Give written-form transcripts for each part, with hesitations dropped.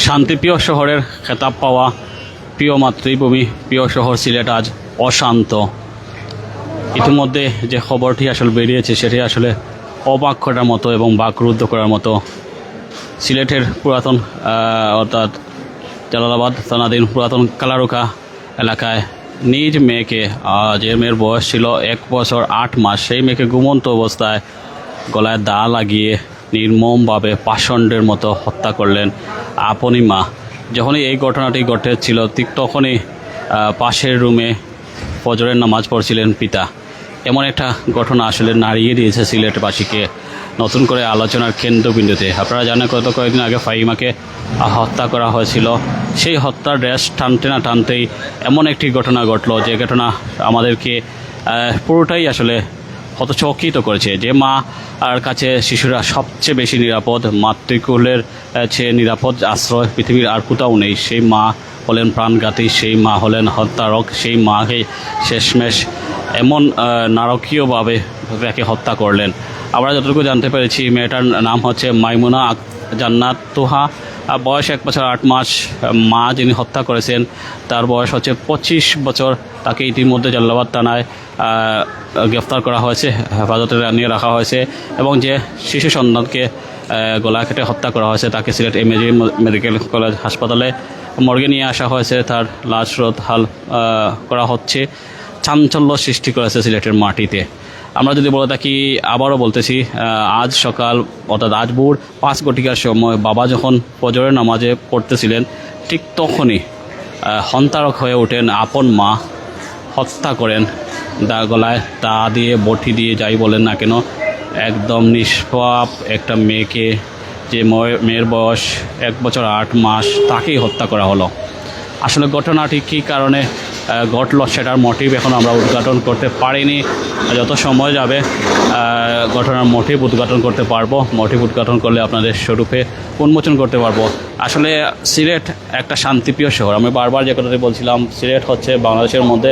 শান্তিপ্রিয় শহরের খেতাব পাওয়া প্রিয় মাতৃভূমি প্রিয় শহর সিলেট আজ অশান্ত। ইতিমধ্যে যে খবরটি আসলে বেরিয়েছে সেটি আসলে অবাক করার মতো এবং বাকরুদ্ধ করার মতো। সিলেটের পুরাতন অর্থাৎ জালালাবাদ থানাধীন পুরাতন কালারুকা এলাকায় নিজ মেয়েকে, যে মেয়ের বয়স ছিল 1 বছর 8 মাস, সেই মেয়েকে ঘুমন্ত অবস্থায় গলায় দা লাগিয়ে নির্মমভাবে পাষণ্ডের মতো হত্যা করলেন আপনি মা। যখনই এই ঘটনাটি ঘটেছিল ঠিক তখনই পাশের রুমে ফজরের নামাজ পড়ছিলেন পিতা। এমন একটা ঘটনা আসলে নাড়িয়ে দিয়েছে সিলেটবাসীকে নতুন করে আলোচনার কেন্দ্রবিন্দুতে। আপনারা জানেন গত কয়েকদিন আগে ফাহিমাকে হত্যা করা হয়েছিল। সেই হত্যার রেশ টানতে না টানতেই এমন একটি ঘটনা ঘটলো, যে ঘটনা আমাদেরকে পুরোটাই আসলে হতচকিত করেছে। যে মা আর কাছে শিশুরা সবচেয়ে বেশি নিরাপদ, মাতৃকুলের চেয়ে নিরাপদ আশ্রয় পৃথিবীর আর কোথাও নেই। সেই মা হলেন প্রাণঘাতী, সেই মা হলেন হত্যারক। সেই মাকে শেষমেশ এমন নারকীয়ভাবে তাকে হত্যা করলেন। আমরা যতটুকু জানতে পেরেছি মেয়েটার নাম হচ্ছে মাইমুনা জান্নাত তোহা, বয়স 1 বছর 8 মাস। মা যিনি হত্যা করেছেন তার বয়স হচ্ছে 25 বছর। তাকে ইতিমধ্যে জালালাবাদ থানায় গ্রেফতার করা হয়েছে, হেফাজতে নিয়ে রাখা হয়েছে এবং যে শিশু সন্তানকে গলা কেটে হত্যা করা হয়েছে তাকে সিলেট এমএজি মেডিকেল কলেজ হাসপাতালে মর্গে নিয়ে আসা হয়েছে। তার লাশ রোদহাল করা হচ্ছে। চাঞ্চল্য সৃষ্টি করেছে সিলেটের মাটিতে। আমরা যদি বলে থাকি, আবারও বলতেছি, আজ সকাল অর্থাৎ আজ ভোর 5 ঘটিকার সময় বাবা যখন ফজরের নামাজে পড়তেছিলেন ঠিক তখনই হন্তারক হয়ে ওঠেন আপন মা। হত্যা করেন গলায় দা দিয়ে, বটি দিয়ে, যাই বলেন না কেন, একদম নিষ্পাপ একটা মেয়েকে, যে মেয়ের বয়স 1 বছর 8 মাস, তাকেই হত্যা করা হলো। আসলে ঘটনাটি কী কারণে ঘটল সেটার মোটিভ এখন আমরা উদ্ঘাটন করতে পারিনি। যত সময় যাবে ঘটনার মোটিভ উদ্ঘাটন করতে পারবো। মোটিভ উদ্ঘাটন করলে আপনাদের স্বরূপে উন্মোচন করতে পারবো। আসলে সিলেট একটা শান্তিপ্রিয় শহর। আমি বারবার যে কথাটি বলছিলাম, সিলেট হচ্ছে বাংলাদেশের মধ্যে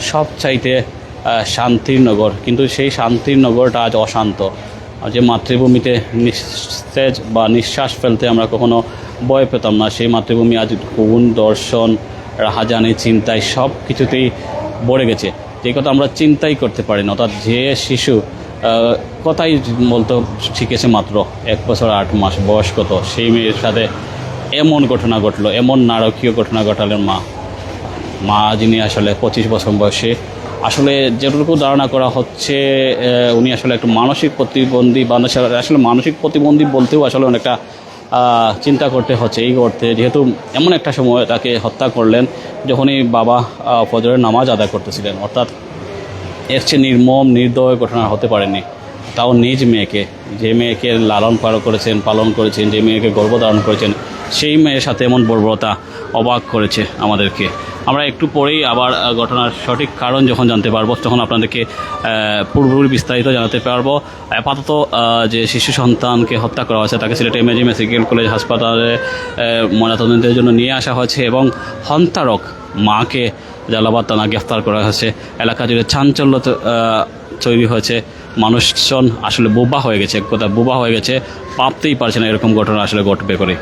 সবচাইতে শান্তির নগর, কিন্তু সেই শান্তির নগরটা আজ অশান্ত। যে মাতৃভূমিতে নিঃশ্বাস বা নিঃশ্বাস ফেলতে আমরা কখনো ভয় পেতাম না, সেই মাতৃভূমি আজ খুন, দর্শন, রাহাজানি, চিন্তায় সব কিছুতেই ভরে গেছে। যে কথা আমরা চিন্তাই করতে পারি না। অর্থাৎ যে শিশু কথাই বলতে শিখেছে মাত্র 1 বছর 8 মাস বয়স, কত সেই মেয়ের সাথে এমন ঘটনা ঘটলো, এমন নারকীয় ঘটনা ঘটালেন মা যিনি আসলে 25 বছর বয়সে। আসলে যেটুকু ধারণা করা হচ্ছে উনি আসলে একটা মানসিক প্রতিবন্ধী, বা আসলে মানসিক প্রতিবন্ধী বলতেও আসলে অনেকটা চিন্তা করতে হচ্ছে এই অর্থে, যেহেতু এমন একটা সময় তাকে হত্যা করলেন যখনই বাবা ফজরের নামাজ আদায় করতেছিলেন। অর্থাৎ এর চেয়ে নির্মম নির্দয় ঘটনা হতে পারেনি। তাও নিজ মেয়েকে, যে মেয়েকে লালন পালন করেছেন, যে মেয়েকে গর্ভধারণ করেছেন, সেই মেয়ের সাথে এমন বর্বরতা অবাক করেছে আমাদেরকে। আমরা একটু পরেই আবার ঘটনার সঠিক কারণ যখন জানতে পারবো তখন আপনাদেরকে পুরোপুরি বিস্তারিত জানাতে পারবো। আপাতত যে শিশু সন্তানকে হত্যা করা হয়েছে তাকে সিলেট এমএজি মেডিকেল কলেজ হাসপাতালে ময়নাতদন্তের জন্য নিয়ে আসা হয়েছে এবং হন্তারক মাকে জালালাবাদ থানা গ্রেফতার করা হয়েছে। এলাকা জুড়ে চাঞ্চল্য তৈরি হয়েছে। মানুষজন আসলে বোবা হয়ে গেছে, এক কথা বোবা হয়ে গেছে, ভাবতেই পারছে না এরকম ঘটনা আসলে ঘটবে করে।